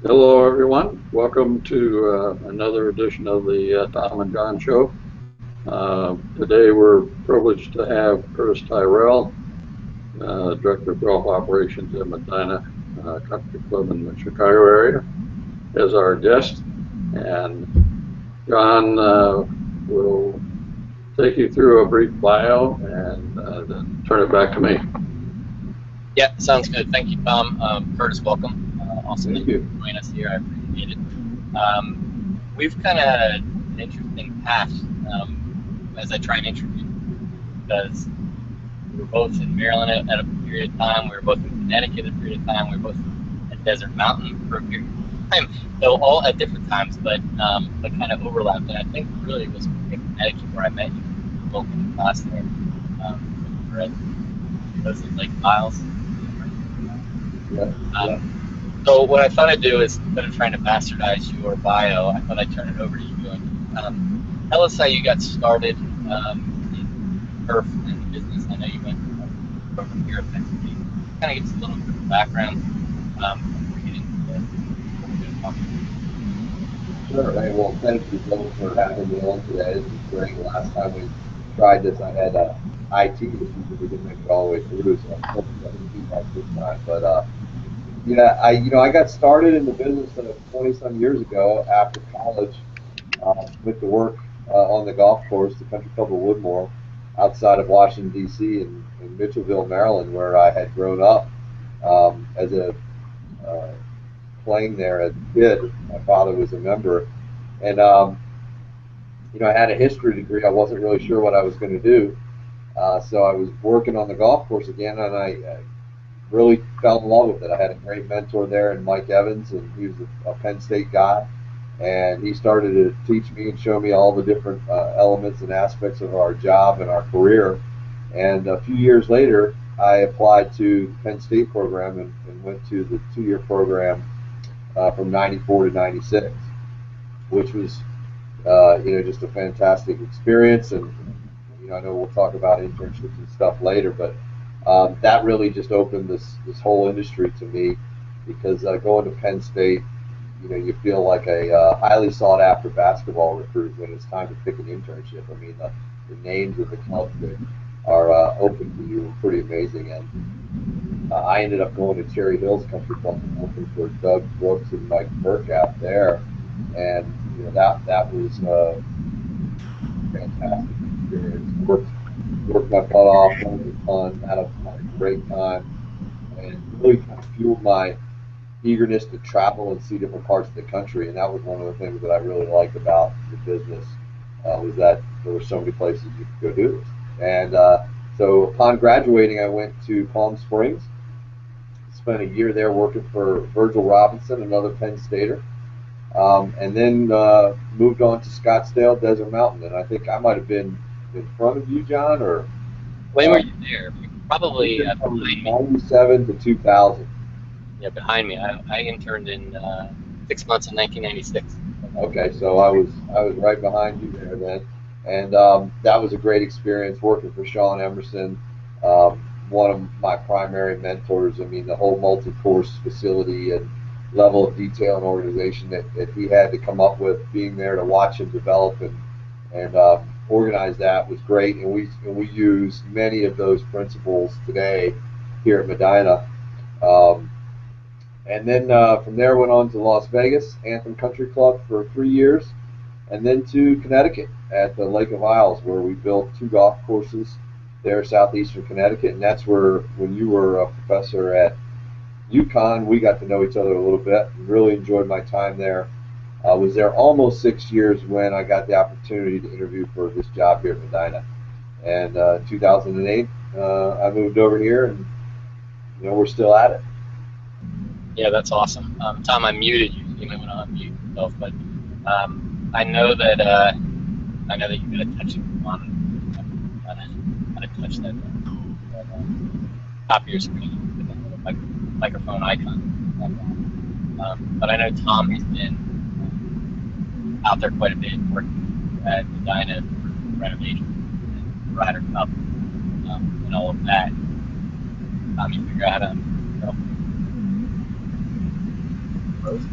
Hello, everyone. Welcome to another edition of the Tom and John Show. Today, we're privileged to have Curtis Tyrrell, Director of Golf Operations at Medina Country Club in the Chicago area, as our guest. And John will take you through a brief bio and then turn it back to me. Yeah, sounds good. Thank you, Tom. Curtis, welcome. Awesome that Thank you you. join us here. I appreciate it. We've kind of had an interesting path as I try and introduce you because we were both in Maryland at a period of time. We were both in Connecticut at a period of time. We were both at Desert Mountain for a period of time. So all at different times, but kind of overlapped. And I think really it was in Connecticut where I met you. We were both in class there. We were at those Lake Miles. Yeah, yeah. So what I thought I'd do is, instead of trying to bastardize your bio, I thought I'd turn it over to you and tell us how you got started in turf and the business. I know you went from here at Penn State. Kind of give us a little bit of background before we get into what we're going to talk about. Sure. Hey, well, thank you both for having me on today. This is great. Last time we tried this, I had IT issues that we didn't make it all the way through, so hopefully I can keep up this time. But yeah, I got started in the business 20 some years ago after college. Went to work on the golf course, the Country Club of Woodmore, outside of Washington D.C. in Mitchellville, Maryland, where I had grown up as a uh, playing there as a kid. My father was a member, and I had a history degree. I wasn't really sure what I was going to do, so I was working on the golf course again, and I really fell in love with it. I had a great mentor there in Mike Evans, and he was a Penn State guy, and he started to teach me and show me all the different elements and aspects of our job and our career. And a few years later, I applied to the Penn State program and went to the 2 year program from '94 to '96, which was just a fantastic experience. And I know we'll talk about internships and stuff later, but that really just opened this whole industry to me because going to Penn State, you feel like a highly sought after basketball recruit when it's time to pick an internship. I mean, the names of the clubs that are open to you are pretty amazing. And I ended up going to Cherry Hills Country Club and working for Doug Brooks and Mike Burkett there, and that was fantastic experience. Worked my butt off, learned a ton, had a great time, and really kind of fueled my eagerness to travel and see different parts of the country. And that was one of the things that I really liked about the business was that there were so many places you could go do this. And so upon graduating, I went to Palm Springs, spent a year there working for Virgil Robinson, another Penn Stater. And then moved on to Scottsdale, Desert Mountain, and I think I might have been in front of you, John, or When were uh, you there? we Probably did from behind me. '97 to 2000. Yeah, behind me. I interned in 6 months in 1996. Okay, so I was right behind you there then, and that was a great experience working for Sean Emerson, one of my primary mentors. I mean, the whole multi-course facility and level of detail and organization that he had to come up with, being there to watch him develop and organize that was great. And we use many of those principles today here at Medina. Um, and then from there went on to Las Vegas, Anthem Country Club for 3 years, and then to Connecticut at the Lake of Isles, where we built two golf courses there, southeastern Connecticut, and that's where when you were a professor at UConn, we got to know each other a little bit. And really enjoyed my time there. I was there almost 6 years when I got the opportunity to interview for this job here at Medina. And 2008, I moved over here, and we're still at it. Yeah, that's awesome. Tom, I muted you. You might want to unmute yourself, but I know that you got a touching on how to touch that top of your screen with that little microphone icon. But I know Tom has been out there quite a bit working at Medina for renovations and Ryder Cup and all of that. Tom, you figure out how to. those.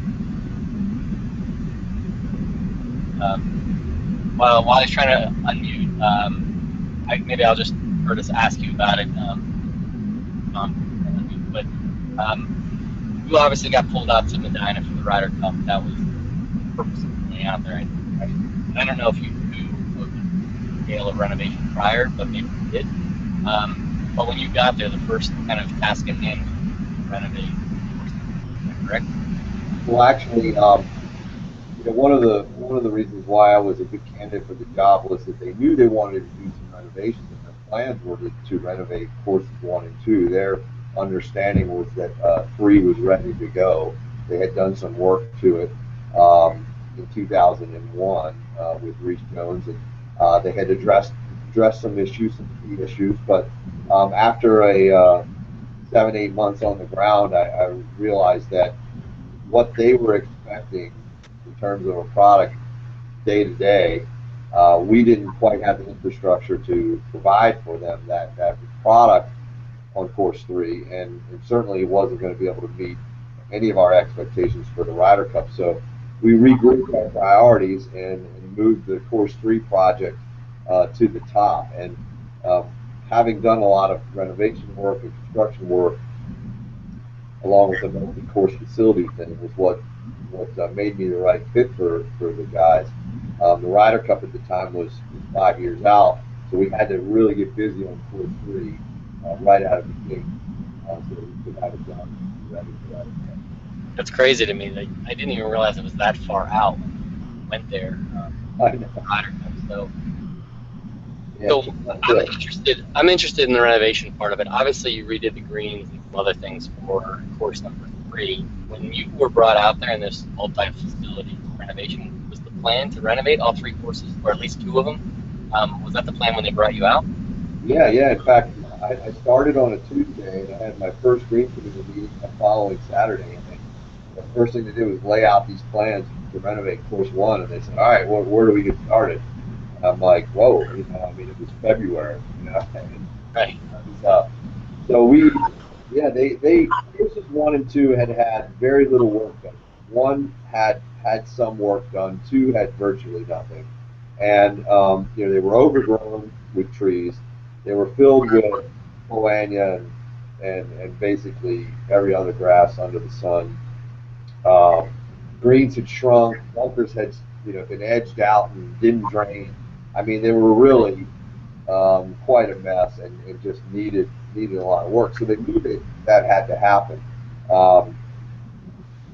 While I was trying to unmute, maybe I'll just ask you about it. But you obviously got pulled out to Medina for the Ryder Cup. That was the purpose of being out there. I don't know if you knew of the scale of renovation prior, but maybe you did. But when you got there, the first kind of task at hand was to renovate. Is that correct? Well, actually, one of the reasons why I was a good candidate for the job was that they knew they wanted to do some renovations, and their plans were to renovate courses 1 and 2. Their understanding was that 3 was ready to go. They had done some work to it in 2001 with Reese Jones, and they had addressed some issues, some key issues. But after a 7-8 months on the ground, I realized that what they were expecting in terms of a product day to day, we didn't quite have the infrastructure to provide for them that product on course 3, and it certainly wasn't going to be able to meet any of our expectations for the Ryder Cup. So we regrouped our priorities and moved the course 3 project to the top. And having done a lot of renovation work and construction work, along with the multi-course facility thing, was what made me the right fit for the guys. The Ryder Cup at the time was 5 years out, so we had to really get busy on course 3 right out of the gate, so we could have it done and be ready for Ryder Cup. That's crazy to me. That I didn't even realize it was that far out when we went there. I know. Ryder Cup. So Yeah, So I'm interested in the renovation part of it. Obviously, you redid the greens and some other things for course number 3. When you were brought out there in this multi-facility renovation, was the plan to renovate all 3 courses, or at least 2 of them? Was that the plan when they brought you out? yeah. In fact, I started on a Tuesday, and I had my first green committee meeting the following Saturday. And the first thing to do was lay out these plans to renovate course 1, and they said, "All right, well, where do we get started?" I'm like, whoa, I mean, it was February, and, Right. so they courses 1 and 2 had very little work done. 1 had some work done, 2 had virtually nothing, and they were overgrown with trees. They were filled with poania and basically every other grass under the sun. Um, Greens had shrunk, bunkers had been edged out and didn't drain. I mean, they were really quite a mess, and just needed a lot of work. So they knew that had to happen. Um,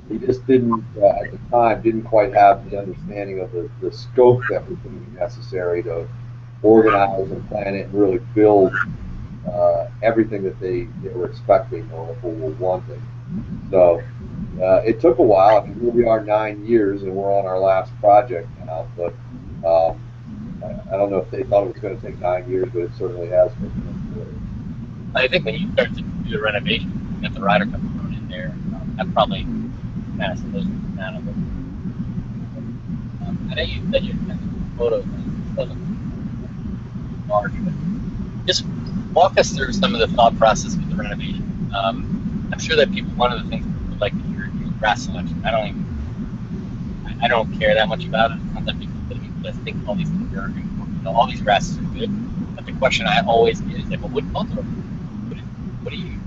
they just didn't at the time didn't quite have the understanding of the scope that was going to be necessary to organize and plan it and really build everything that they were expecting or were wanting. So it took a while. I mean, here we are 9 years, and we're on our last project now. But I don't know if they thought it was going to take 9 years, but it certainly has been. I think when you started to do the renovation, you got the Ryder Cup thrown in there. That probably kind of slows it down a little bit. I know you said you had photos and it wasn't large, but just walk us through some of the thought process with the renovation. I'm sure that people, one of the things people would like to hear is grass selection. I don't care that much about it. It's not that big of a deal. I think all these things are important. All these grasses are good. But the question I always get is like, well, what cultivar? What do you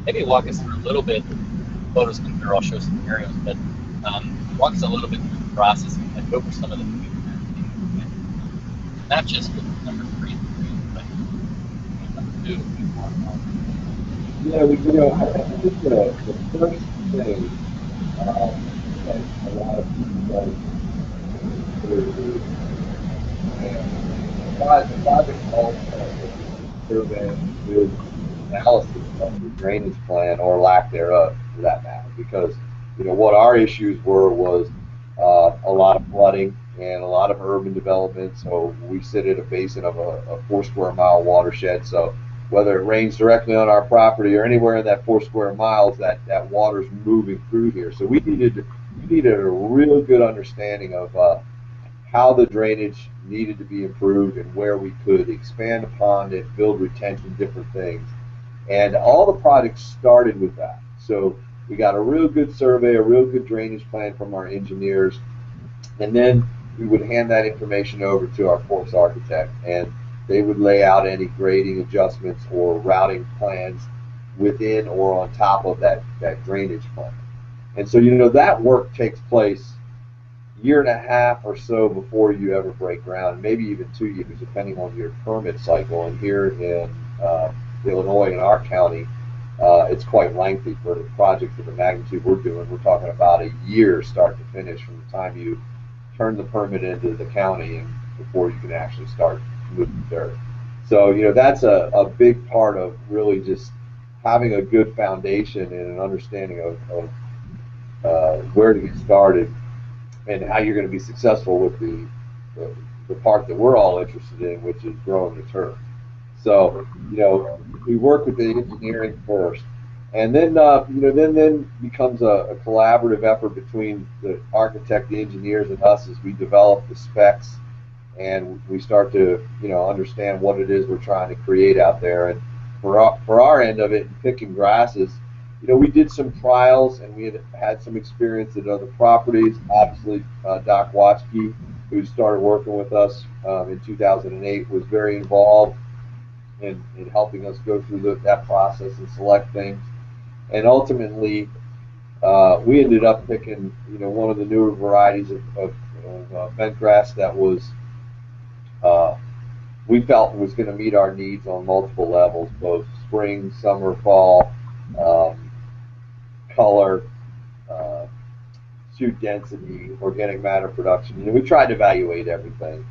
maybe walk us through a little bit? Photos come through. I'll show some areas, but walk us a little bit through the process and like go over some of the things, not just with number 3, but number 2. Yeah, I think the first thing that a lot of people do the project calls for a survey and good analysis of the drainage plan or lack thereof, for that matter, because what our issues was a lot of flooding and a lot of urban development. So we sit at a basin of a 4 square mile watershed. So whether it rains directly on our property or anywhere in that 4 square miles, that water's moving through here. So we needed a real good understanding of how the drainage needed to be improved and where we could expand upon it, build retention, different things. And all the projects started with that. So We got a real good survey, a real good drainage plan from our engineers, and then we would hand that information over to our course architect, and they would lay out any grading adjustments or routing plans within or on top of that drainage plan. And so, that work takes place year and a half or so before you ever break ground, maybe even 2 years, depending on your permit cycle. And here in Illinois, in our county, it's quite lengthy for the projects of the magnitude we're doing. We're talking about a year start to finish from the time you turn the permit into the county and before you can actually start moving dirt. So, that's a big part of really just having a good foundation and an understanding of where to get started and how you're going to be successful with the part that we're all interested in, which is growing the turf. So, we work with the engineering first, and then then becomes a collaborative effort between the architect, the engineers, and us as we develop the specs, and we start to understand what it is we're trying to create out there. And for our end of it, picking grasses, we did some trials and we had some experience at other properties. Obviously, Doc Watsky, who started working with us in 2008, was very involved in helping us go through that process and select things. And ultimately, we ended up picking one of the newer varieties of bent grass that was we felt was going to meet our needs on multiple levels, both spring, summer, fall, color, shoot density, organic matter production. We tried to evaluate everything,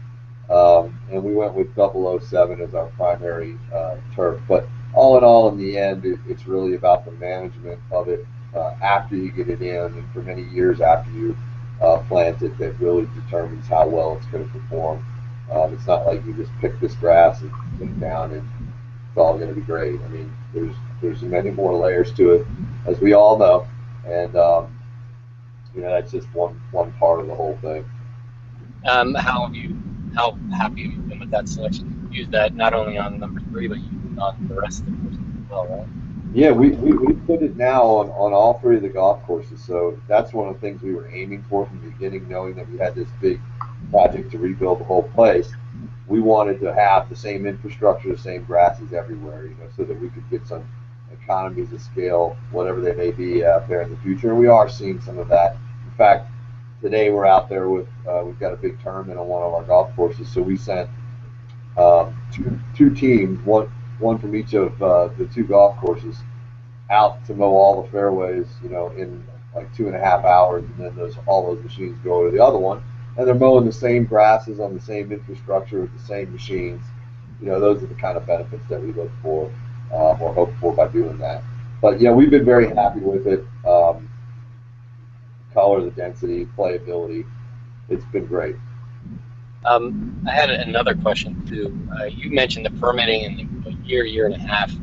and we went with 007 as our primary turf. But all in all, in the end, it's really about the management of it after you get it in, and for many years after you plant it, that really determines how well it's going to perform. It's not like you just pick this grass and put it down and it's all going to be great. I mean, there's many more layers to it, as we all know, and that's just one part of the whole thing. How happy have you been with that selection? You used that not only on number 3, but you used it on the rest of the courses as well, right? Yeah, we put it now on all 3 of the golf courses. So that's one of the things we were aiming for from the beginning, knowing that we had this big project to rebuild the whole place. We wanted to have the same infrastructure, the same grasses everywhere, so that we could get some economies of scale, whatever they may be out there in the future. And we are seeing some of that. In fact, today we're out there with we've got a big tournament on one of our golf courses, so we sent two teams, one from each of the 2 golf courses, out to mow all the fairways, in like 2.5 hours, and then all those machines go to the other one, and they're mowing the same grasses on the same infrastructure with the same machines. Those are the kind of benefits that we look for or hope for by doing that. But yeah, we've been very happy with it. Color, the density, playability, it's been great. I had another question too. You mentioned the permitting in a year and a half.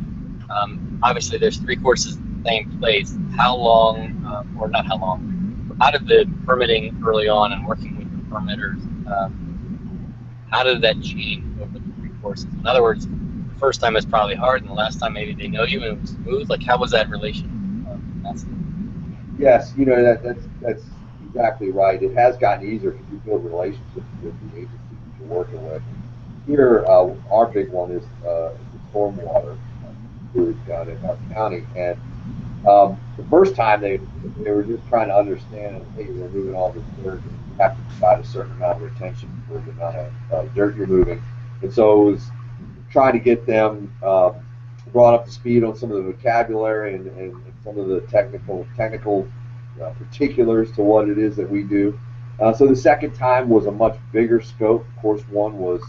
Obviously, there's 3 courses in the same place. How long, or not how long, how did the permitting early on and working with the permitters, how did that change over the 3 courses? In other words, the first time is probably hard, and the last time maybe they know you and it was smooth. Like, how was that relation? Yes, that's exactly right. It has gotten easier because you build relationships with the agencies that you're working with. Here, our big one is the stormwater group down in our county, and the first time they were just trying to understand, hey, we're moving all this dirt, and you have to provide a certain amount of retention for the amount of dirt you're moving, and so it was trying to get them brought up to speed on some of the vocabulary and some of the technical particulars to what it is that we do. So the second time was a much bigger scope. Course 1 was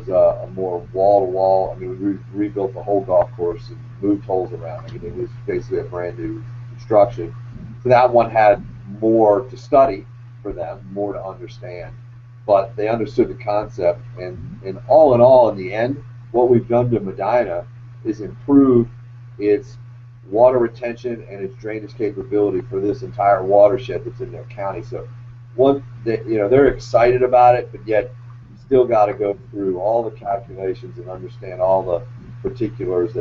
a more wall-to-wall. I mean, we rebuilt the whole golf course and moved holes around. I mean, it was basically a brand new construction. So that one had more to study for them, more to understand. But they understood the concept, and all in all, in the end, what we've done to Medina is improve its water retention and its drainage capability for this entire watershed that's in their county. So they're excited about it, but yet you still got to go through all the calculations and understand all the particulars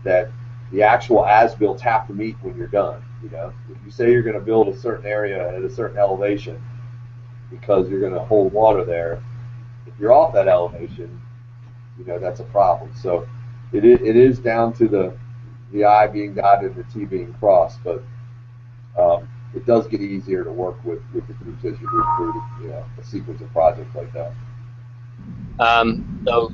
that the actual as-built have to meet when you're done. You know, if you say you're going to build a certain area at a certain elevation because you're going to hold water there, if you're off that elevation, you know, that's a problem. So it is down to the I being dotted and the T being crossed, but it does get easier to work with the groups as you move through, you know, a sequence of projects like that. So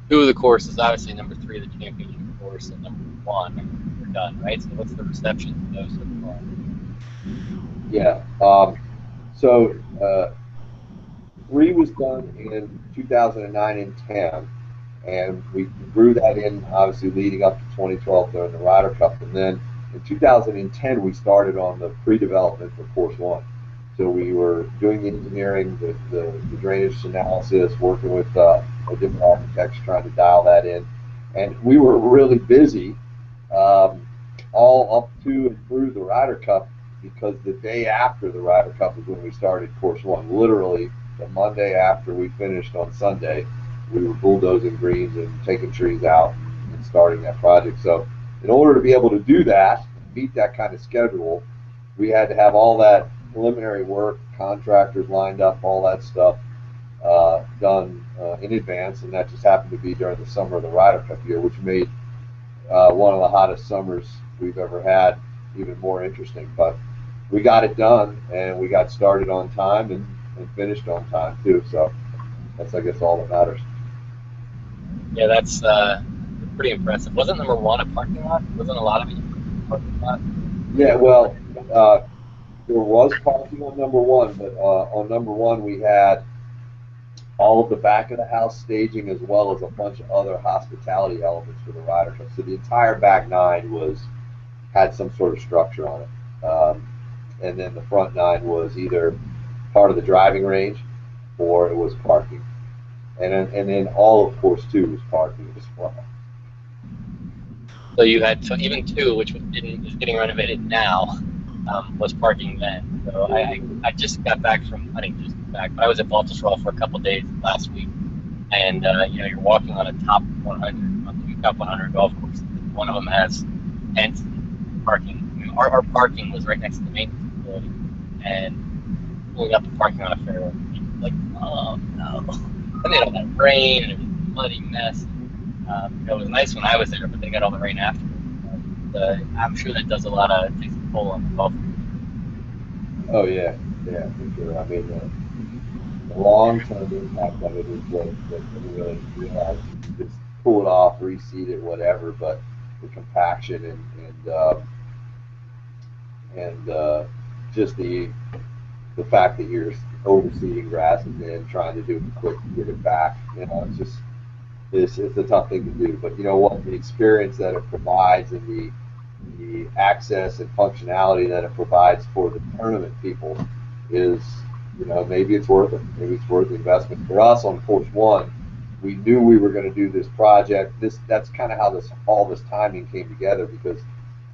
two of the courses, obviously number 3, the championship course, and number 1, we're done, right? So what's the reception to those so far? Yeah. So 3 was done in 2009 and 10, and we grew that in obviously leading up to 2012 during the Ryder Cup, and then in 2010 we started on the pre-development for course 1. So we were doing the engineering, the drainage analysis, working with different architects trying to dial that in, and we were really busy all up to and through the Ryder Cup, because the day after the Ryder Cup is when we started course 1. Literally the Monday after we finished on Sunday, we were bulldozing greens and taking trees out and starting that project. So in order to be able to do that, meet that kind of schedule, we had to have all that preliminary work, contractors lined up, all that stuff done in advance, and that just happened to be during the summer of the Ryder Cup year, which made one of the hottest summers we've ever had even more interesting. But we got it done, and we got started on time and finished on time too. So that's, I guess, all that matters. Yeah, that's pretty impressive. Wasn't number 1 a parking lot? Wasn't a lot of it a parking lot? Yeah, well, there was parking on number 1, but on number 1 we had all of the back of the house staging as well as a bunch of other hospitality elements for the Ryder Cup. So the entire back 9 had some sort of structure on it, and then the front 9 was either part of the driving range or it was parking, and then all of course 2 was parking as well. So you had even 2, which is getting renovated now, was parking then. So I just got back from, I didn't just get back, but I was at Baltusrol for a couple days last week, and you know, you're walking on a top 100, on 2 top 100 golf courses. One of them has tents parking. I mean, our parking was right next to the maintenance facility, and pulling up the parking lot fairway, like, oh no. And they had all that rain, and it was a muddy mess. It was nice when I was there, but they got all the rain after. I'm sure that takes a toll on the golf. Oh yeah, yeah, for sure. I mean, the long-term impact of it is what we really realize. You can just pull it off, reseed it, whatever, but the compaction and just the fact that you're overseeding grasses and trying to do it quick to get it back, you know, it's a tough thing to do. But you know what, the experience that it provides and the access and functionality that it provides for the tournament people is, you know, maybe it's worth it. Maybe it's worth the investment. For us on course 1, we knew we were going to do this project. That's kind of how all this timing came together, because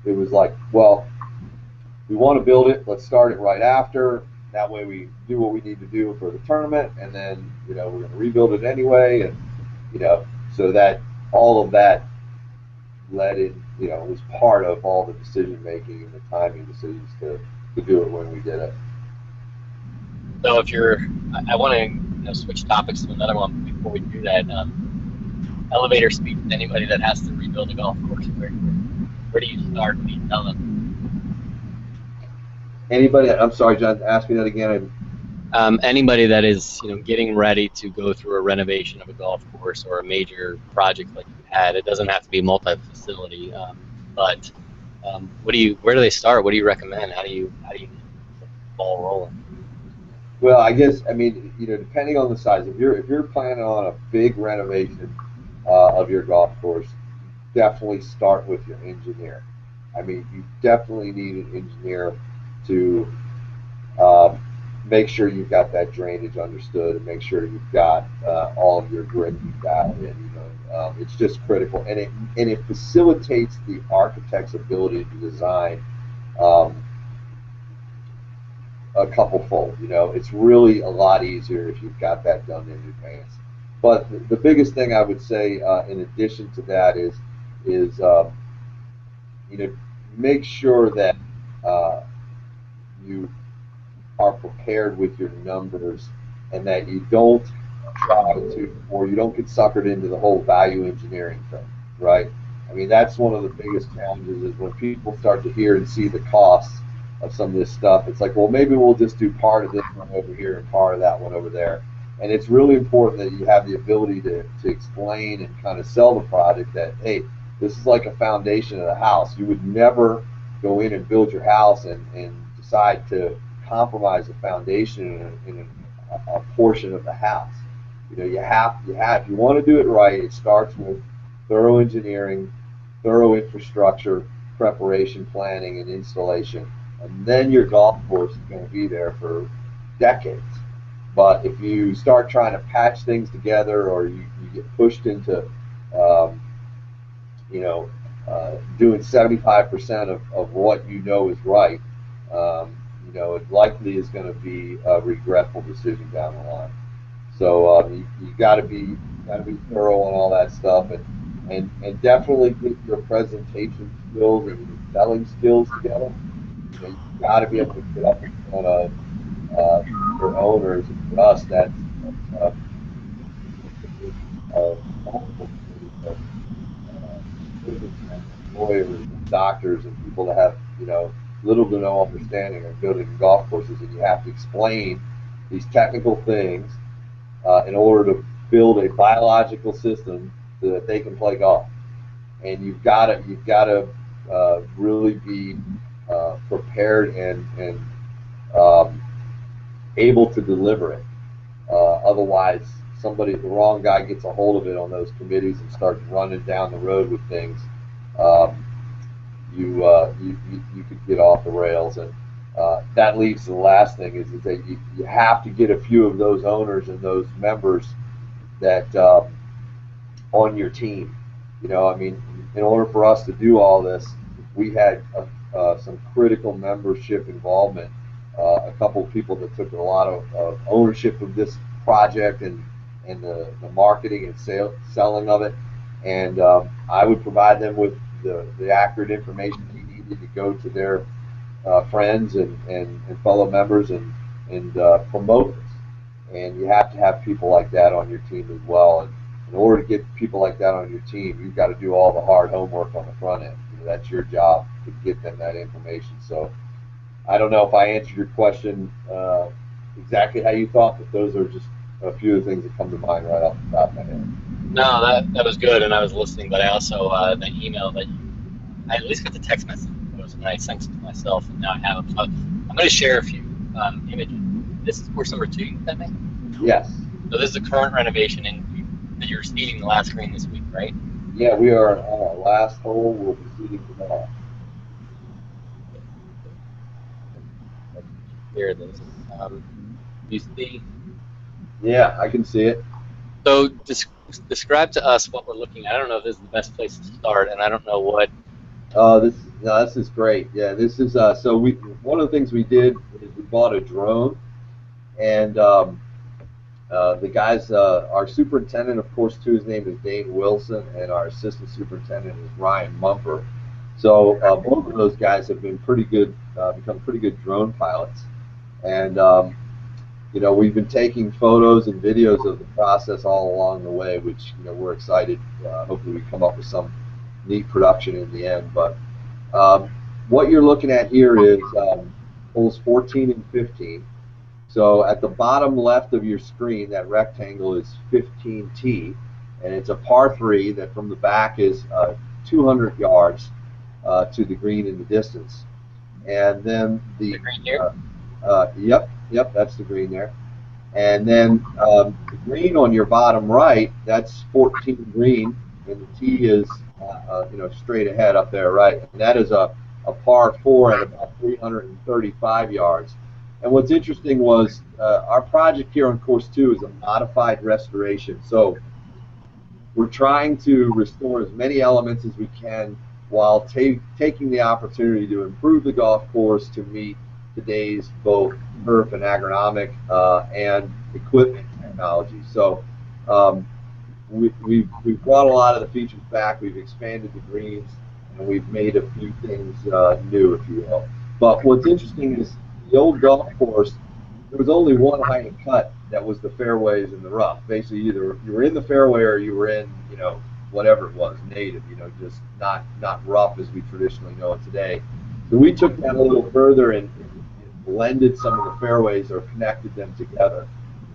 it was like, well, we want to build it. Let's start it right after. That way we do what we need to do for the tournament, and then, you know, we're going to rebuild it anyway, and you know, so that all of that led in, you know, was part of all the decision making and the timing decisions to do it when we did it. So I want to switch topics to another one before we do that. Elevator speak to anybody that has to rebuild a golf course. Where do you start? What do you tell them? Anybody? I'm sorry, John. Ask me that again. Anybody that is, getting ready to go through a renovation of a golf course or a major project like you had. It doesn't have to be multi-facility, but where do they start? What do you recommend? How do you get the ball rolling? Well, I guess, I mean, depending on the size, if you're planning on a big renovation of your golf course, definitely start with your engineer. I mean, you definitely need an engineer to make sure you've got that drainage understood, and make sure you've got all of your grading dialed in. It's just critical, and it facilitates the architect's ability to design a couple fold. It's really a lot easier if you've got that done in advance. But the biggest thing I would say, in addition to that, is make sure that you are prepared with your numbers and that you don't try to, or you don't get suckered into the whole value engineering thing, right? I mean, that's one of the biggest challenges is when people start to hear and see the costs of some of this stuff. It's like, well, maybe we'll just do part of this one over here and part of that one over there. And it's really important that you have the ability to explain and kind of sell the project that, hey, this is like a foundation of the house. You would never go in and build your house and decide to compromise the foundation in a portion of the house. If you want to do it right, it starts with thorough engineering, thorough infrastructure, preparation, planning, and installation. And then your golf course is going to be there for decades. But if you start trying to patch things together or you get pushed into, um, you know, doing 75% of what you know is right, it likely is going to be a regretful decision down the line. So you got to be thorough on all that stuff, and definitely get your presentation skills and your selling skills together. You got to be able to get up in front of your owners. And for us, that's multiple committees of businessmen, lawyers, and doctors, and people that have little to no understanding of building golf courses, and you have to explain these technical things in order to build a biological system so that they can play golf. And you've got to really be prepared and um, able to deliver it. Otherwise, the wrong guy gets a hold of it on those committees and starts running down the road with things. Um, you could get off the rails, and that leads to the last thing is that you have to get a few of those owners and those members that on your team. I mean, in order for us to do all this, we had some critical membership involvement. A couple of people that took a lot of ownership of this project and the marketing and selling of it. And I would provide them with the accurate information they needed to go to their friends and fellow members and promote this. And you have to have people like that on your team as well. And in order to get people like that on your team, you've got to do all the hard homework on the front end. That's your job to get them that information. So I don't know if I answered your question exactly how you thought, but those are just a few of the things that come to mind right off the top of my head. No, that was good, and I was listening, but I also the email that I at least got the text message. It was nice. Thanks to myself, and now I have them. So I'm going to share a few images. This is course number 2, I think. Yes. So this is the current renovation, and that you're seeding the last green this week, right? Yeah, we are on our last hole. We'll be seeding tomorrow. Here it is. You see. Yeah, I can see it. So describe to us what we're looking at. I don't know if this is the best place to start, and I don't know what. This is great. Yeah, this is so one of the things we did is we bought a drone, and the guys, our superintendent, of course, too, his name is Dane Wilson, and our assistant superintendent is Ryan Mumper. So both of those guys have been pretty good, become pretty good drone pilots, and we've been taking photos and videos of the process all along the way, which we're excited. Hopefully, we come up with some neat production in the end. But what you're looking at here is holes 14 and 15. So at the bottom left of your screen, that rectangle is 15T, and it's a par 3 that from the back is 200 yards to the green in the distance. And then The green here? Yep, that's the green there. And then the green on your bottom right, that's 14 green, and the tee is straight ahead up there, right? And that is a par 4 at about 335 yards. And what's interesting was our project here on course 2 is a modified restoration. So we're trying to restore as many elements as we can while taking the opportunity to improve the golf course to meet today's both turf and agronomic and equipment technology. So we've brought a lot of the features back. We've expanded the greens. and we've made a few things new, if you will. But what's interesting is the old golf course, there was only one height of cut that was the fairways and the rough. Basically, either you were in the fairway or you were in, whatever it was, native, just not rough as we traditionally know it today. So we took that a little further and blended some of the fairways or connected them together.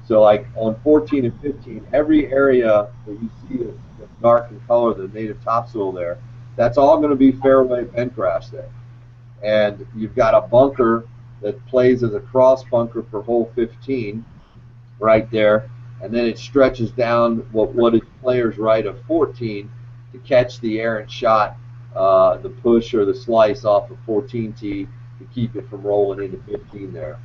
So like on 14 and 15, every area that you see that's dark in color, the native topsoil there, that's all going to be fairway bent grass there. And you've got a bunker that plays as a cross bunker for hole 15 right there, and then it stretches down what is player's right of 14 to catch the errant shot, the push or the slice off of 14 tee to keep it from rolling into 15 there.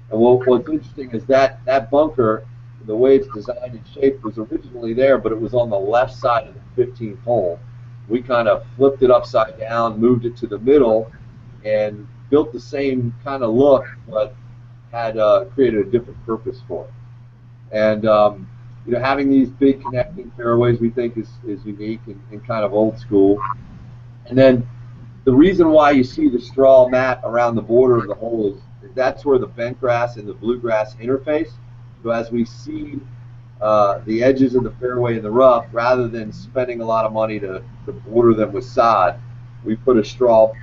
And what's interesting is that bunker, the way it's designed and shaped, was originally there, but it was on the left side of the 15th hole. We kind of flipped it upside down, moved it to the middle, and built the same kind of look, but had created a different purpose for it. And having these big connecting fairways, we think is unique and kind of old school. And then the reason why you see the straw mat around the border of the hole is that's where the bent grass and the bluegrass interface. So as we see the edges of the fairway in the rough, rather than spending a lot of money to border them with sod, we put a straw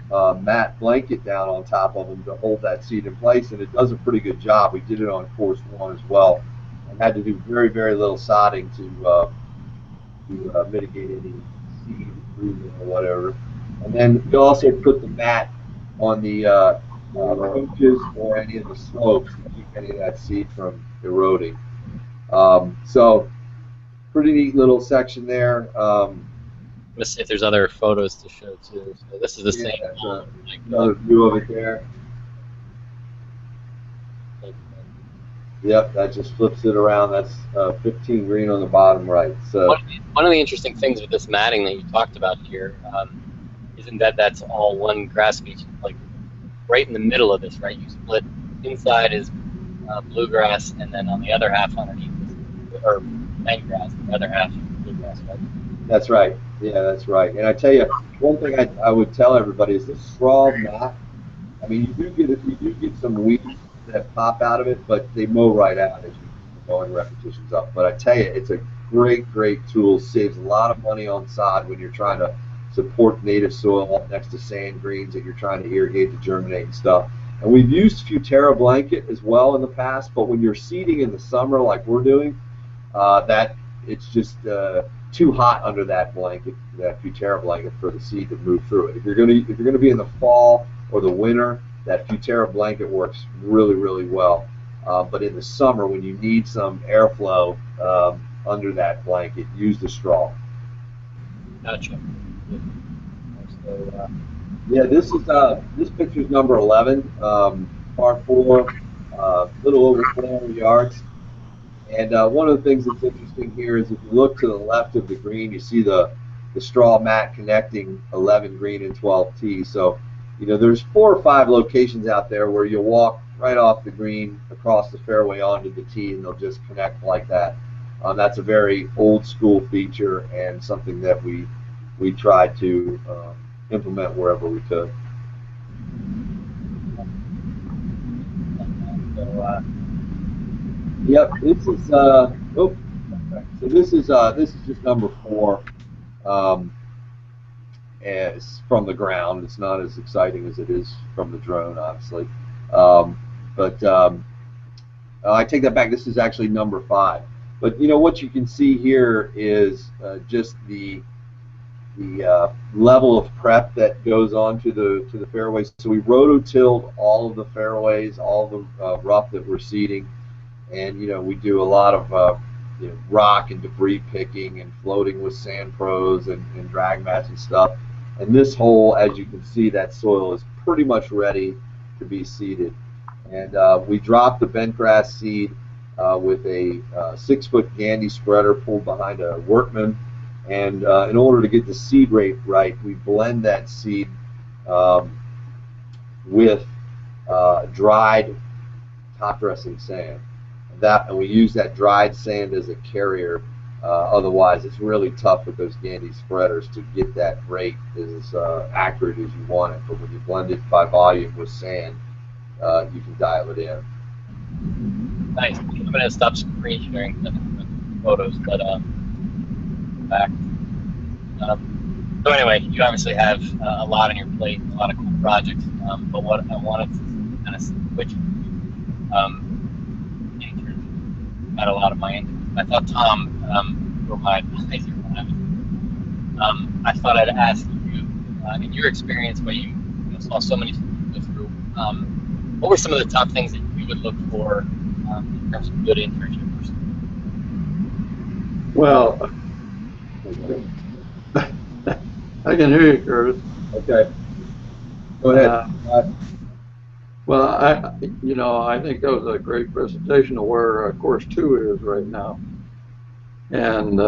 mat blanket down on top of them to hold that seed in place, and it does a pretty good job. We did it on course 1 as well, and had to do very, very little sodding to mitigate any seed bruising or whatever. And then we also put the mat on the approaches or any of the slopes to keep any of that seed from eroding. So pretty neat little section there. Let's see if there's other photos to show too. So this is the same. Another view of it there. Yep, that just flips it around. That's 15 green on the bottom right. So one of the interesting things with this matting that you talked about here isn't that that's all one grass species. Like right in the middle of this, right? You split inside is bluegrass, and then on the other half underneath is or bent grass. The other half is bluegrass, right? That's right. Yeah, that's right. And I tell you, one thing I would tell everybody is this straw mat. I mean, you do get some weeds that pop out of it, but they mow right out as you keep going repetitions up. But I tell you, it's a great tool. Saves a lot of money on sod when you're trying to support native soil up next to sand greens that you're trying to irrigate to germinate and stuff. And we've used Futera blanket as well in the past, but when you're seeding in the summer like we're doing, that it's just too hot under that blanket, that Futera blanket, for the seed to move through it. If you're gonna be in the fall or the winter, that Futera blanket works really well. But in the summer, when you need some airflow under that blanket, use the straw. Gotcha. So, yeah, this picture is number 11, par 4, little over 400 yards. And one of the things that's interesting here is if you look to the left of the green, you see the straw mat connecting 11 green and 12 tee. So, there's 4 or 5 locations out there where you'll walk right off the green across the fairway onto the tee, and they'll just connect like that. That's a very old school feature and something that we tried to implement wherever we could. Yep, this is so this is just number 4. As from the ground, it's not as exciting as it is from the drone, obviously. I take that back. This is actually number 5. But what you can see here is just the level of prep that goes on to the fairways. So we rototilled all of the fairways, all the rough that we're seeding, and we do a lot of rock and debris picking and floating with sand pros and drag mats and stuff. And this hole, as you can see, that soil is pretty much ready to be seeded. And we dropped the bent grass seed with a 6-foot Gandy spreader pulled behind a workman. And in order to get the seed rate right, we blend that seed with dried top dressing sand. And we use that dried sand as a carrier Otherwise, it's really tough with those Gandy spreaders to get that rate as accurate as you want it. But when you blend it by volume with sand, you can dial it in. Nice. I'm gonna stop screen sharing the photos, but back. So anyway, you obviously have a lot on your plate, a lot of cool projects. But what I wanted to kind of switch got a lot of my interest. I thought Tom, for my advisor when I thought I'd ask you, in your experience, where you saw so many students go through, what were some of the top things that you would look for in terms of good internships? Well, I can hear you, Curtis. Okay. Go ahead. Well, I think that was a great presentation of where course 2 is right now. And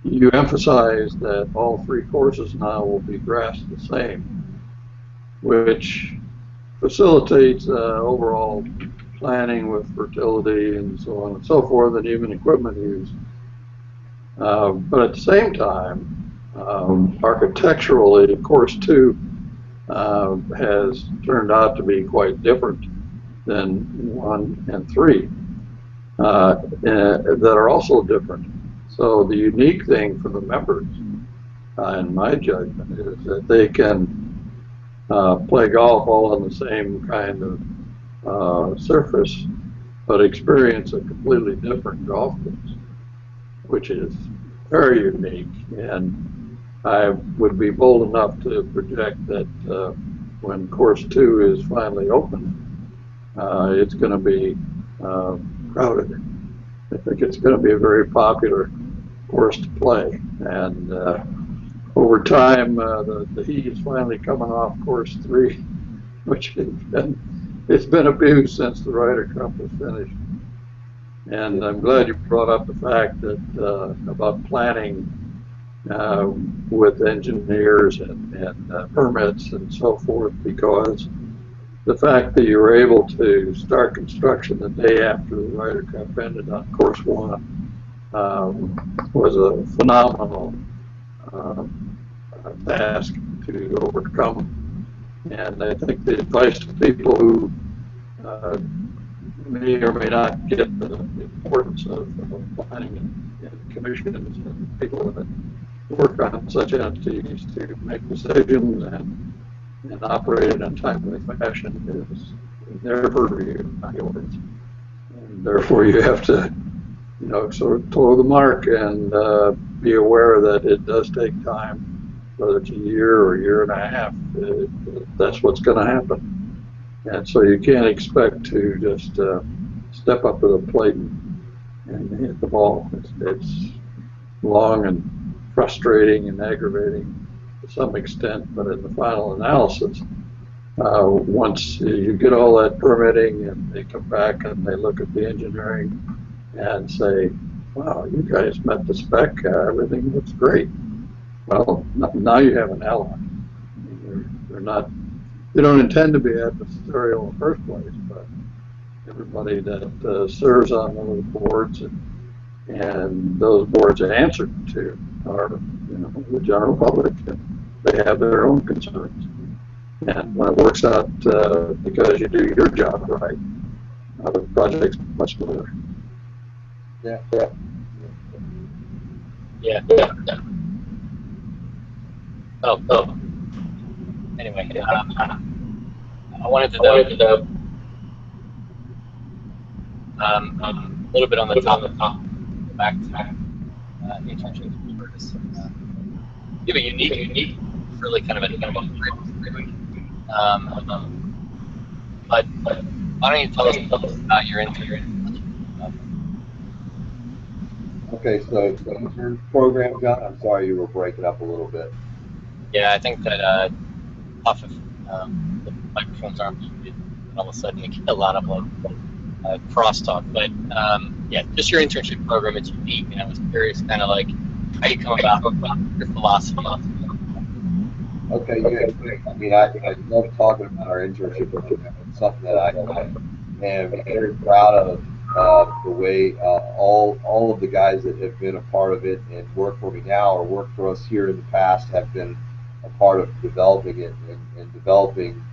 you emphasize that all 3 courses now will be dressed the same, which facilitates overall planning with fertility and so on and so forth, and even equipment use. But at the same time, architecturally, course 2 has turned out to be quite different than 1 and 3 that are also different. So the unique thing for the members, in my judgment, is that they can play golf all on the same kind of surface, but experience a completely different golf course, which is very unique. And I would be bold enough to project that when course 2 is finally open, it's going to be crowded. I think it's going to be a very popular course to play. And over time, the heat is finally coming off course 3, which it's been abused since the Ryder Cup was finished. And I'm glad you brought up the fact that about planning with engineers and permits and so forth, because the fact that you were able to start construction the day after the Ryder Cup ended on course 1 was a phenomenal task to overcome. And I think the advice to people who may or may not get the importance of planning and commissions and people that work on such entities to make decisions and operate in a timely fashion is their purview, not yours. And therefore, you have to, sort of toe the mark and be aware that it does take time, whether it's a year or a year and a half. That's what's going to happen. And so you can't expect to just step up to the plate and hit the ball. It's long and frustrating and aggravating to some extent, but in the final analysis, once you get all that permitting and they come back and they look at the engineering and say, wow, you guys met the spec, everything looks great. Well, now you have an ally. They don't intend to be adversarial in the first place, but everybody that serves on those boards and those boards answer to are, the general public, and they have their own concerns. And when it works out because you do your job right, the project's much better. Yeah. Oh. Anyway, I wanted to know a little bit on the top, back to internships. You have a unique, really kind of but why don't you tell us about your intern? Okay, so the intern program, John, I'm sorry you were breaking up a little bit. Yeah, I think that off of the microphones aren't muted, and all of a sudden you get a lot of crosstalk. But yeah, just your internship program, it's unique, and I was curious kind of like how you come about your philosophy. Okay, yeah. I mean, I love talking about our internship program. It's something that I am very proud of the way all of the guys that have been a part of it and work for me now or work for us here in the past have been a part of developing it and developing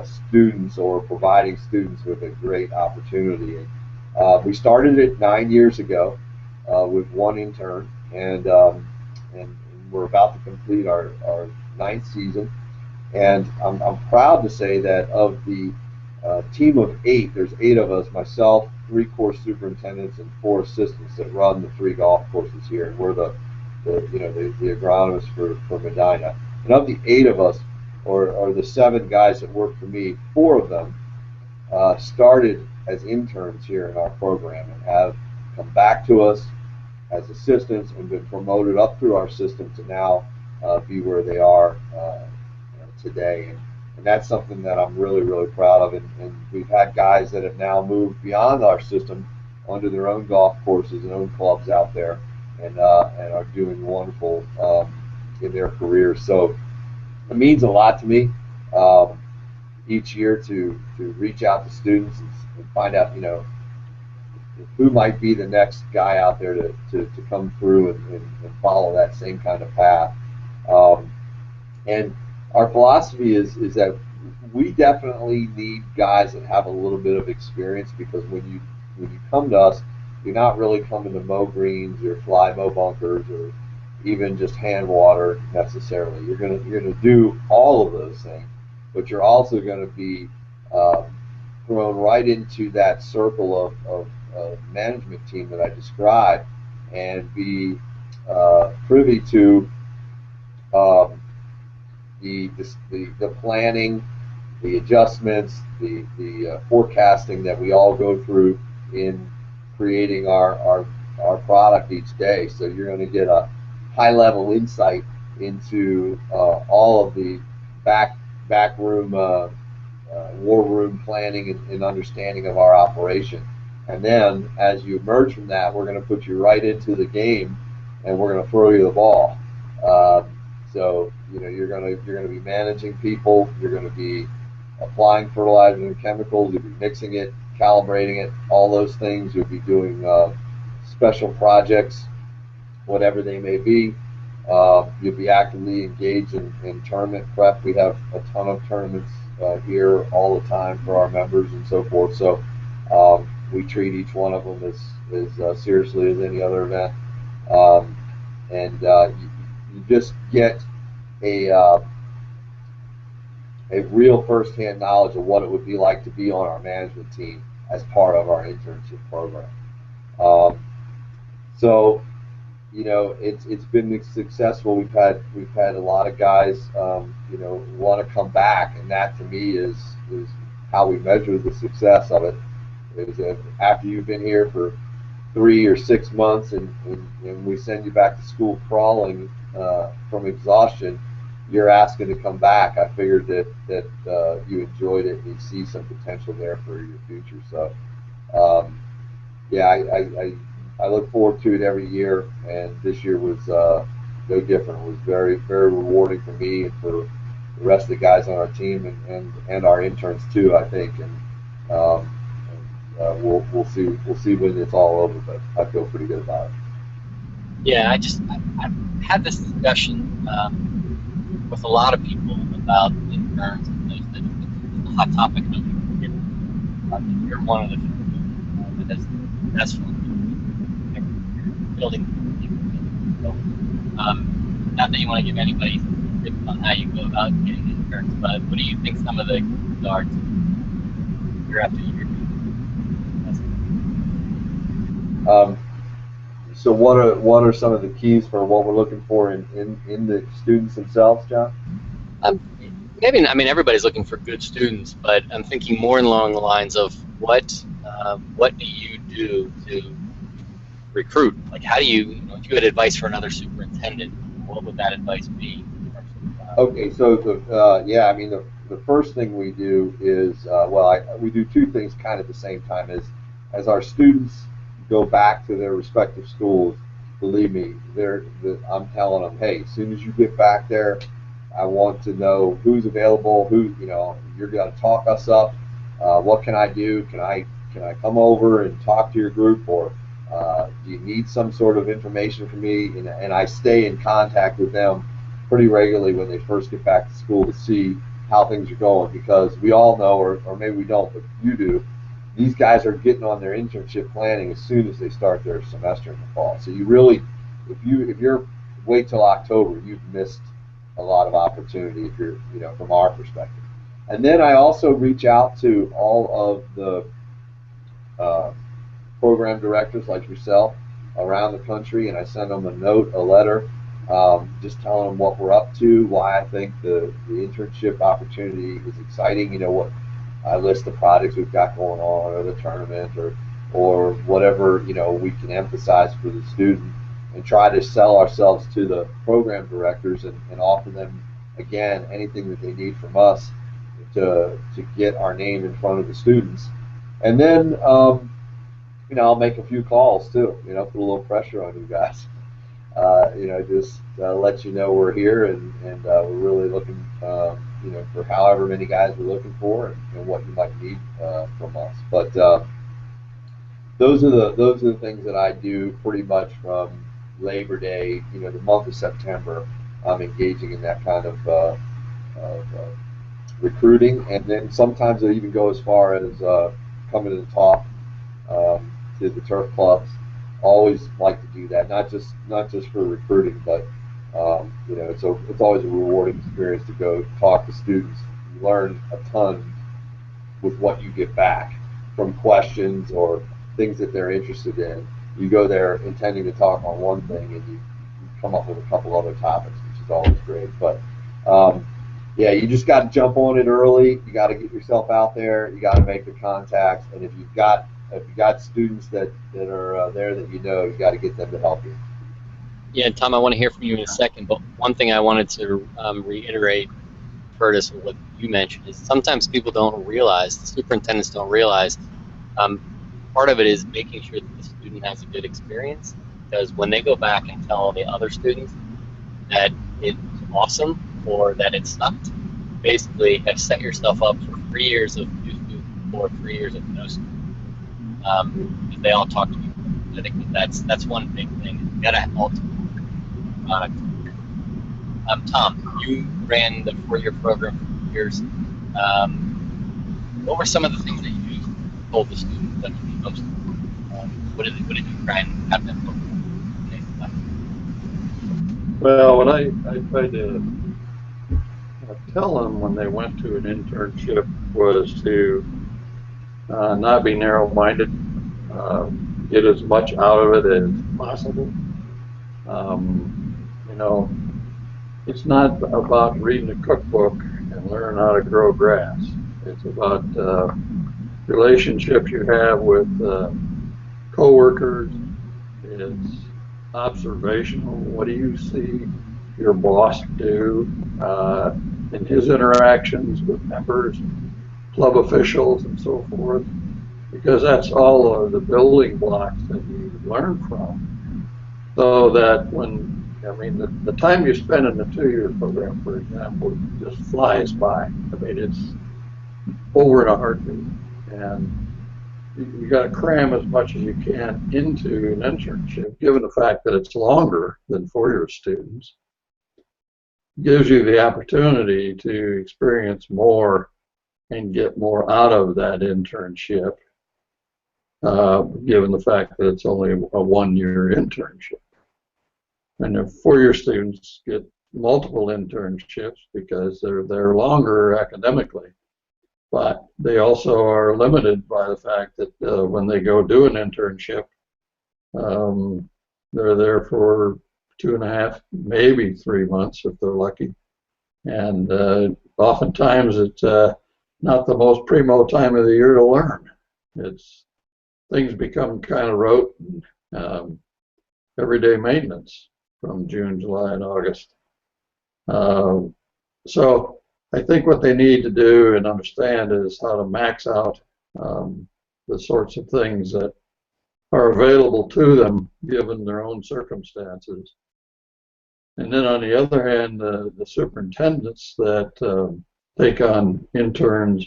students or providing students with a great opportunity. And, we started it 9 years ago with one intern, and we're about to complete our ninth season. And I'm proud to say that of the team of eight, there's eight of us, myself, three course superintendents, and four assistants that run the three golf courses here. And we're the agronomists for Medina. And of the eight of us, or the seven guys that work for me, four of them started as interns here in our program and have come back to us as assistants and been promoted up through our system to now be where they are today. And that's something that I'm really, really proud of. And we've had guys that have now moved beyond our system onto their own golf courses and own clubs out there and are doing wonderful in their careers. So it means a lot to me each year to reach out to students and find out, who might be the next guy out there to come through and follow that same kind of path. And our philosophy is that we definitely need guys that have a little bit of experience, because when you come to us, you're not really coming to mow greens or fly mow bunkers or even just hand water necessarily. You're gonna do all of those things, but you're also going to be thrown right into that circle of management team that I described, and be privy to um, the planning, the adjustments, the forecasting that we all go through in creating our product each day. So you're going to get a high level insight into all of the back room, war room planning and understanding of our operation. And then as you emerge from that, we're going to put you right into the game, and we're going to throw you the ball. So you're going to be managing people. You're going to be applying fertilizer and chemicals. You'll be mixing it, calibrating it, all those things. You'll be doing special projects, whatever they may be. You'll be actively engaged in tournament prep. We have a ton of tournaments here all the time for our members and so forth. So we treat each one of them as seriously as any other event. And you just get a real firsthand knowledge of what it would be like to be on our management team as part of our internship program. So it's been successful. We've had a lot of guys want to come back, and that to me is how we measure the success of it. Is that after you've been here for 3 or 6 months and we send you back to school crawling from exhaustion, you're asking to come back. I figured that you enjoyed it and you see some potential there for your future. So I look forward to it every year, and this year was no different. It was very, very rewarding for me and for the rest of the guys on our team and our interns too, I think. We'll see when it's all over, but I feel pretty good about it. Yeah, I've had this discussion with a lot of people about interns and those that it's a hot topic. You're one of the people that has successful building. Not that you want to give anybody tips on how you go about getting interns, but what do you think some of the are year after year? So what are some of the keys for what we're looking for in the students themselves, John? Maybe not, I mean, everybody's looking for good students, but I'm thinking more along the lines of what do you do to recruit? Like, how do you, if you had advice for another superintendent, what would that advice be? Okay, so the first thing we do is we do two things kind of at the same time. As our students go back to their respective schools, believe me, I'm telling them, hey, as soon as you get back there, I want to know who's available, you're going to talk us up. What can I do? Can can I come over and talk to your group, or do you need some sort of information from me? And I stay in contact with them pretty regularly when they first get back to school to see how things are going, because we all know, or maybe we don't, but you do, these guys are getting on their internship planning as soon as they start their semester in the fall. So you really, if you're wait till October, you've missed a lot of opportunity if you're, from our perspective. And then I also reach out to all of the uh, program directors like yourself around the country, and I send them a note, a letter, just telling them what we're up to, why I think the internship opportunity is exciting. What I list the projects we've got going on, or the tournament, or whatever we can emphasize for the student, and try to sell ourselves to the program directors, and offer them again anything that they need from us to get our name in front of the students. And then I'll make a few calls too, put a little pressure on you guys. Just let you know we're here, and we're really looking, for however many guys we're looking for, and what you might need from us. But those are the things that I do pretty much from Labor Day, the month of September. I'm engaging in that kind of recruiting, and then sometimes I even go as far as coming to the talk to the turf clubs. Always like to do that, not just for recruiting, but it's always a rewarding experience to go talk to students. You learn a ton with what you get back from questions or things that they're interested in. You go there intending to talk on one thing, and you come up with a couple other topics, which is always great. But yeah, you just got to jump on it early. You got to get yourself out there. You got to make the contacts, and if you've got students that are there that you got to get them to help you. Yeah, Tom, I want to hear from you in a second, but one thing I wanted to reiterate, Curtis, what you mentioned, is sometimes people don't realize, the superintendents don't realize, part of it is making sure that the student has a good experience, because when they go back and tell the other students that it's awesome or that it sucked, basically have set yourself up for 3 years of new students or 3 years of no students. Because they all talk to you. I think that's one big thing. You gotta ultimately product. Tom, you ran the 4-year program for years. What were some of the things that you told the students that would be most important? What did you try and have them look for? Well, what I tried to tell them when they went to an internship was to not be narrow-minded, get as much out of it as possible. You know, it's not about reading a cookbook and learn how to grow grass. It's about relationships you have with coworkers. It's observational. What do you see your boss do in his interactions with members, club officials, and so forth? Because that's all of the building blocks that you learn from. So that the time you spend in the 2-year program, for example, just flies by. I mean, it's over in a heartbeat. And you got to cram as much as you can into an internship, given the fact that it's longer than 4-year students. It gives you the opportunity to experience more and get more out of that internship, given the fact that it's only a 1-year internship. And the 4-year students get multiple internships because they're longer academically. But they also are limited by the fact that when they go do an internship, they're there for 2.5, maybe 3 months if they're lucky. And oftentimes it's not the most primo time of the year to learn. Things become kind of rote, everyday maintenance from June, July, and August. So I think what they need to do and understand is how to max out the sorts of things that are available to them given their own circumstances. And then on the other hand, the superintendents that take on interns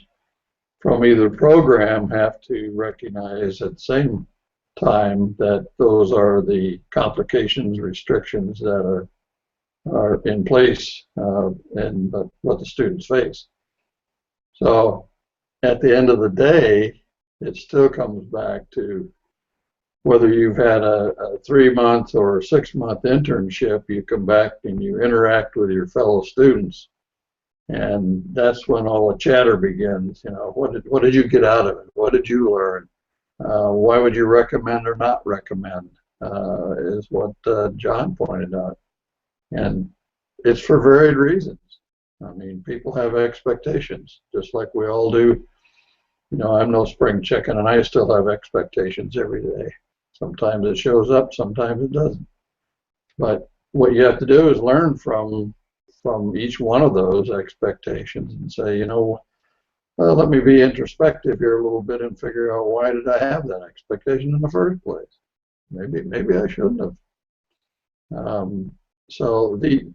from either program have to recognize at the same time that those are the complications, restrictions that are in place and what the students face. So at the end of the day, it still comes back to whether you've had a 3-month or a 6-month internship, you come back and you interact with your fellow students. And that's when all the chatter begins. You know, what did you get out of it? What did you learn? Why would you recommend or not recommend? Is what John pointed out. And it's for varied reasons. I mean, people have expectations, just like we all do. You know, I'm no spring chicken, and I still have expectations every day. Sometimes it shows up, sometimes it doesn't. But what you have to do is learn from each one of those expectations and say, you know, well, let me be introspective here a little bit and figure out why did I have that expectation in the first place. Maybe I shouldn't have. So the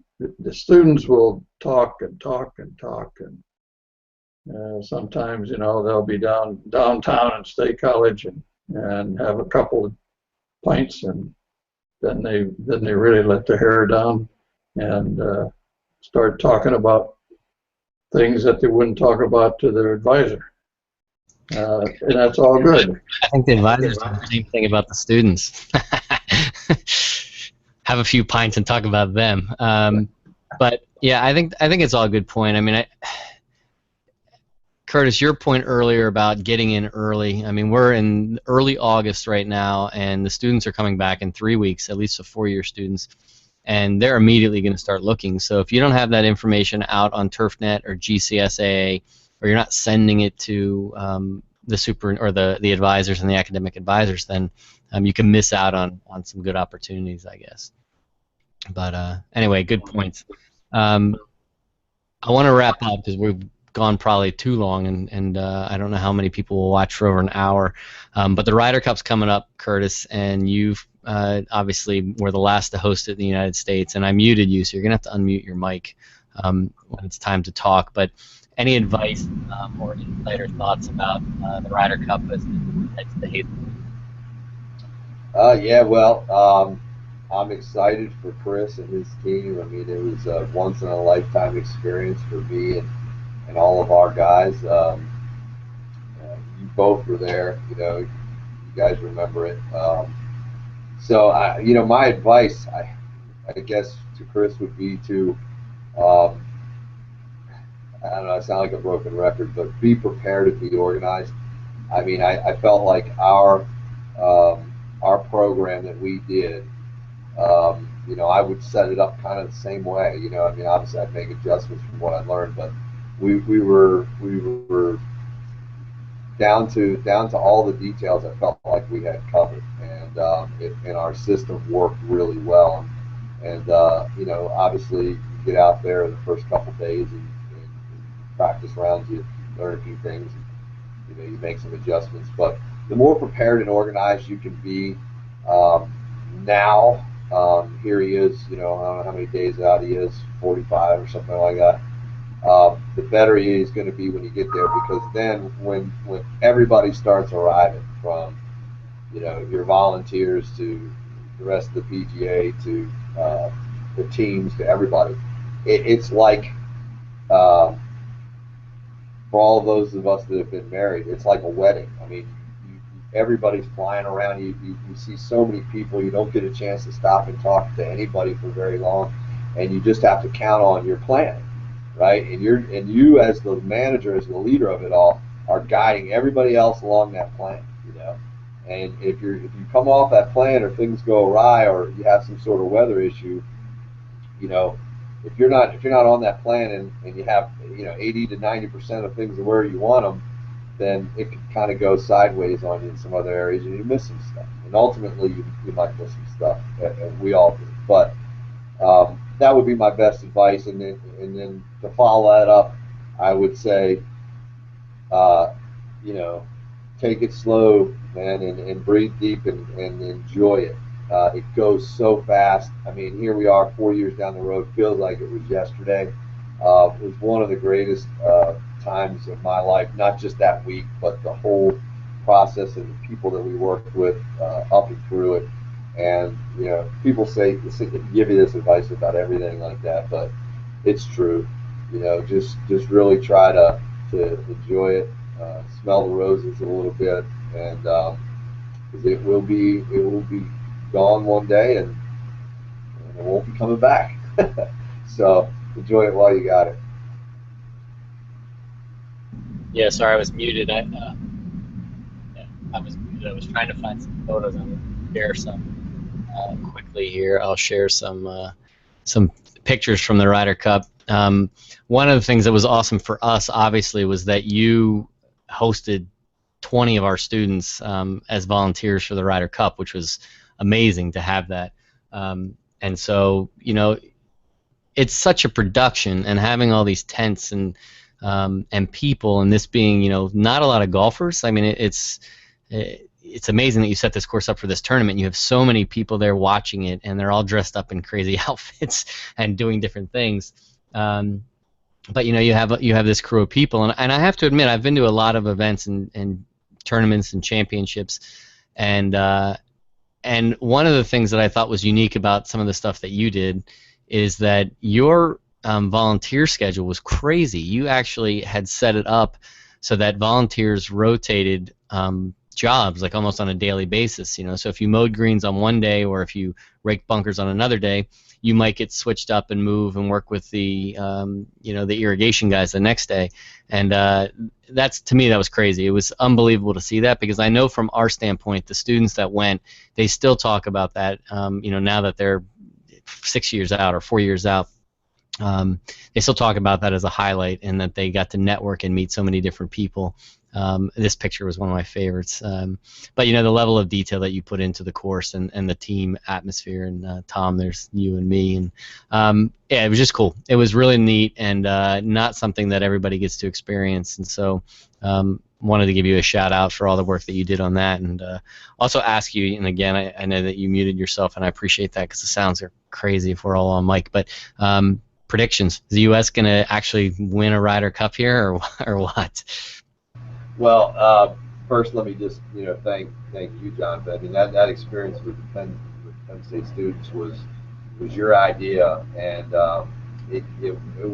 students will talk and talk and talk, and sometimes, you know, they'll be downtown at State College and have a couple of pints, and then they really let their hair down and start talking about things that they wouldn't talk about to their advisor, and that's all good. I think the advisors do the same thing about the students. Have a few pints and talk about them. But yeah, I think it's all a good point. I mean, Curtis, your point earlier about getting in early. I mean, we're in early August right now, and the students are coming back in 3 weeks, at least the 4-year students, and they're immediately going to start looking. So if you don't have that information out on TurfNet or GCSAA, or you're not sending it to the super or the advisors and the academic advisors, then you can miss out on some good opportunities, I guess. But anyway, good points. I want to wrap up because we've gone probably too long, and I don't know how many people will watch for over an hour. But the Ryder Cup's coming up, Curtis, and you've obviously were the last to host it in the United States, and I muted you, so you're going to have to unmute your mic when it's time to talk. But any advice or insight or thoughts about the Ryder Cup as the United Yeah, well, I'm excited for Chris and his team. I mean, it was a once-in-a-lifetime experience for me and all of our guys. You both were there. You know, you guys remember it. So, you know, my advice, I guess, to Chris would be to, I don't know, I sound like a broken record, but be prepared and be organized. I mean, I felt like our program that we did, you know, I would set it up kind of the same way. You know, I mean, obviously I'd make adjustments from what I learned, but we were down to all the details. I felt like we had covered, and our system worked really well. And you know, obviously you get out there the first couple of days and practice rounds, you learn a few things, and, you know, you make some adjustments. But the more prepared and organized you can be, now, here he is, you know, I don't know how many days out he is, 45 or something like that. The better he is going to be when you get there, because then when everybody starts arriving, from, you know, your volunteers to the rest of the PGA to the teams to everybody, it's like, for all of those of us that have been married, it's like a wedding. I mean, everybody's flying around. You see so many people. You don't get a chance to stop and talk to anybody for very long, and you just have to count on your planning, right? And you as the manager, as the leader of it all, are guiding everybody else along that plan, you know. And if you come off that plan, or things go awry, or you have some sort of weather issue, you know, if you're not on that plan, and you have, you know, 80 to 90% of things where you want them, then it can kind of go sideways on you in some other areas, and you miss some stuff. And ultimately, you might miss some stuff, and we all do. But that would be my best advice. And then to follow that up, I would say, you know, take it slow, man, and breathe deep and enjoy it. It goes so fast. I mean, here we are 4 years down the road. Feels like it was yesterday. It was one of the greatest times of my life, not just that week, but the whole process and the people that we worked with up and through it. And people give you this advice about everything like that, but it's true. Just really try to enjoy it, smell the roses a little bit, and 'cause it will be gone one day, and it won't be coming back. So enjoy it while you got it. Yeah, sorry, I was muted. Yeah, I was muted. I was trying to find some photos. I'm going to share some quickly here. I'll share some pictures from the Ryder Cup. One of the things that was awesome for us, obviously, was that you hosted 20 of our students as volunteers for the Ryder Cup, which was amazing to have that. And so, it's such a production, and having all these tents and people, and this being, not a lot of golfers. I mean, it's amazing that you set this course up for this tournament. You have so many people there watching it, and they're all dressed up in crazy outfits and doing different things. But you have this crew of people, and I have to admit, I've been to a lot of events and tournaments and championships, and one of the things that I thought was unique about some of the stuff that you did is that your volunteer schedule was crazy. You actually had set it up so that volunteers rotated jobs like almost on a daily basis. So if you mowed greens on one day, or if you raked bunkers on another day, you might get switched up and move and work with the the irrigation guys the next day. And to me, that was crazy. It was unbelievable to see that, because I know from our standpoint, the students that went, they still talk about that. Now that they're 6 years out or 4 years out, they still talk about that as a highlight, and that they got to network and meet so many different people. This picture was one of my favorites. But the level of detail that you put into the course, and the team atmosphere, and Tom, there's you and me, and yeah, it was just cool. It was really neat, and not something that everybody gets to experience. And so wanted to give you a shout out for all the work that you did on that, and also ask you, and again, I know that you muted yourself, and I appreciate that, because the sounds are crazy if we're all on mic, but predictions. Is the U.S. going to actually win a Ryder Cup here, or what? Well, first let me just thank you, John. I mean, that experience with the Penn State students was your idea, and it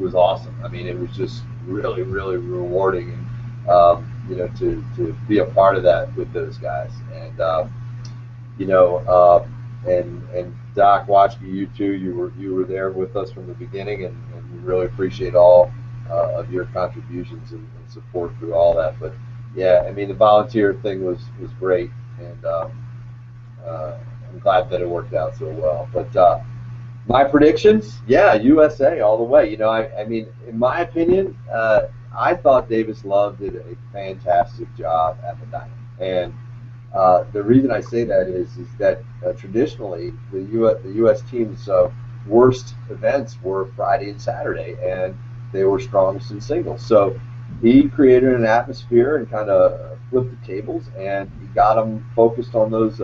was awesome. I mean, it was just really rewarding, and to be a part of that with those guys, and and Doc Watchke, you too. You were there with us from the beginning, and we really appreciate all of your contributions and support through all that. But yeah, I mean, the volunteer thing was great, and I'm glad that it worked out so well. But my predictions, yeah, USA all the way. I mean, in my opinion, I thought Davis Love did a fantastic job at the diamond, and the reason I say that is that traditionally the U.S. team's worst events were Friday and Saturday, and they were strongest in singles. So he created an atmosphere and kind of flipped the tables, and he got them focused on those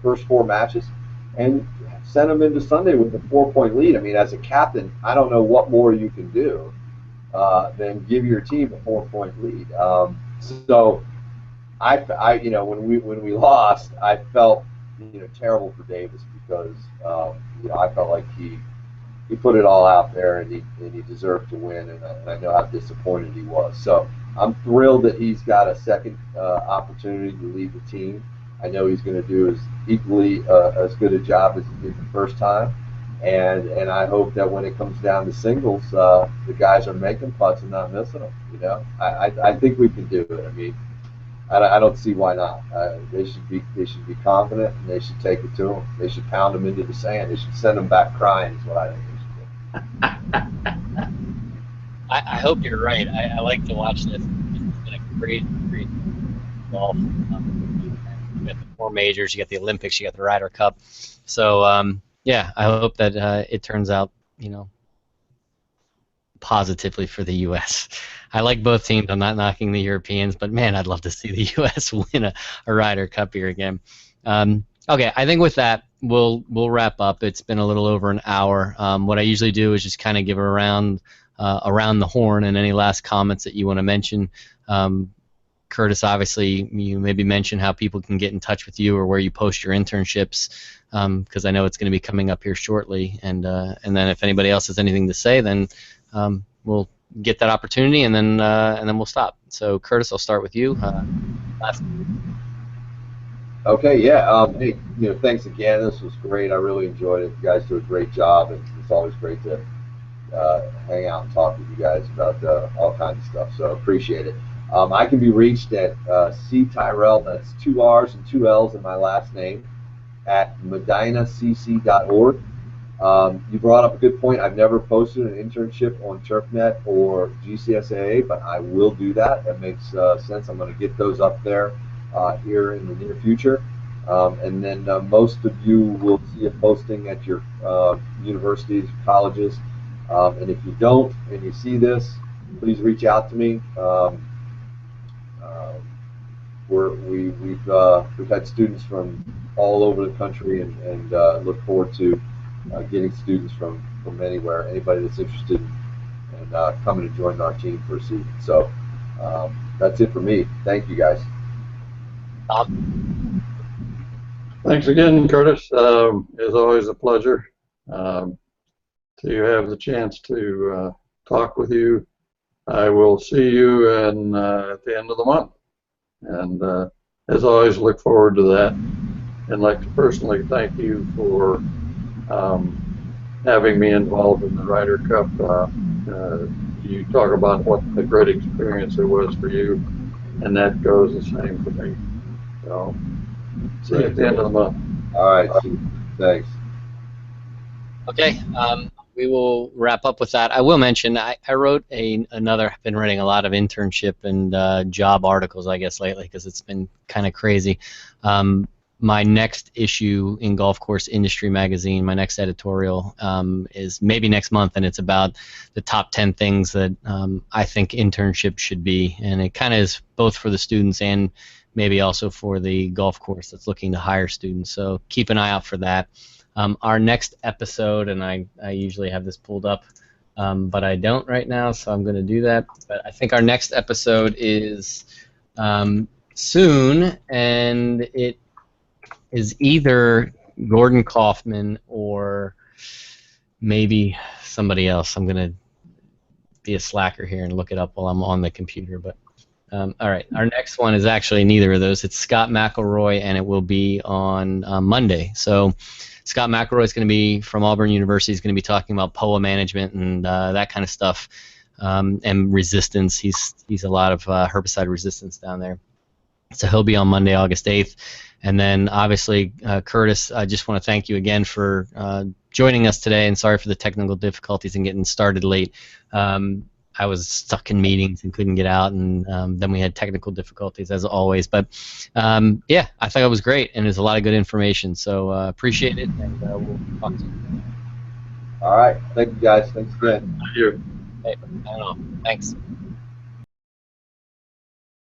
first four matches, and sent them into Sunday with a 4-point lead. I mean, as a captain, I don't know what more you can do than give your team a 4-point lead. So I when we lost, I felt terrible for Davis, because I felt like he put it all out there, and he deserved to win, and I know how disappointed he was. So I'm thrilled that he's got a second opportunity to lead the team. I know he's going to do as good a job as he did the first time, and I hope that when it comes down to singles, the guys are making putts and not missing them. I think we can do it. I mean, I don't see why not. They should be confident, and they should take it to them. They should pound them into the sand. They should send them back crying, is what I think they should do. I hope you're right. I like to watch this. It's been a great golf. You got the 4 majors, you got the Olympics, you got the Ryder Cup. So yeah, I hope that it turns out positively for the U.S. I like both teams. I'm not knocking the Europeans, but man, I'd love to see the U.S. win a Ryder Cup here again. Okay, I think with that, we'll wrap up. It's been a little over an hour. What I usually do is just kind of give a round around the horn, and any last comments that you want to mention. Curtis, obviously, you maybe mention how people can get in touch with you or where you post your internships, because I know it's going to be coming up here shortly. And then if anybody else has anything to say, then we'll get that opportunity, and then we'll stop. So, Curtis, I'll start with you. Okay, yeah. Hey, thanks again. This was great. I really enjoyed it. You guys do a great job, and it's always great to hang out and talk with you guys about all kinds of stuff. So appreciate it. I can be reached at C Tyrrell. That's 2 R's and 2 L's in my last name at medinacc.org. You brought up a good point. I've never posted an internship on TurfNet or GCSAA, but I will do that. That makes sense. I'm going to get those up there here in the near future. And then most of you will see a posting at your universities, colleges. And if you don't and you see this, please reach out to me. We've had students from all over the country, and look forward to getting students from anywhere, anybody that's interested in coming to join our team for a season. So that's it for me. Thank you, guys. Thanks again, Curtis. It's always a pleasure to have the chance to talk with you. I will see you at the end of the month. And as always, look forward to that. And like to personally thank you for having me involved in the Ryder Cup. You talk about what a great experience it was for you, and that goes the same for me. So, see you at the end of the month. All right. Thanks. Okay. We will wrap up with that. I will mention I wrote I've been writing a lot of internship and job articles, I guess, lately, because it's been kind of crazy. My next issue in Golf Course Industry Magazine, my next editorial, is maybe next month, and it's about the top 10 things that I think internships should be. And it kind of is both for the students and maybe also for the golf course that's looking to hire students. So keep an eye out for that. Our next episode, and I usually have this pulled up, but I don't right now, so I'm going to do that. But I think our next episode is soon, and it is either Gordon Kaufman or maybe somebody else. I'm going to be a slacker here and look it up while I'm on the computer. But all right, our next one is actually neither of those. It's Scott McElroy, and it will be on Monday. So Scott McElroy is going to be from Auburn University. He's going to be talking about POA management and that kind of stuff, and resistance. He's a lot of herbicide resistance down there. So he'll be on Monday, August 8th. And then, obviously, Curtis, I just want to thank you again for joining us today, and sorry for the technical difficulties and getting started late. I was stuck in meetings and couldn't get out, and then we had technical difficulties, as always. But, yeah, I thought it was great, and there's a lot of good information. So appreciate it, and we'll talk to you. All right. Thank you, guys. Thanks again. Thank you. Hey, I don't know. Thanks.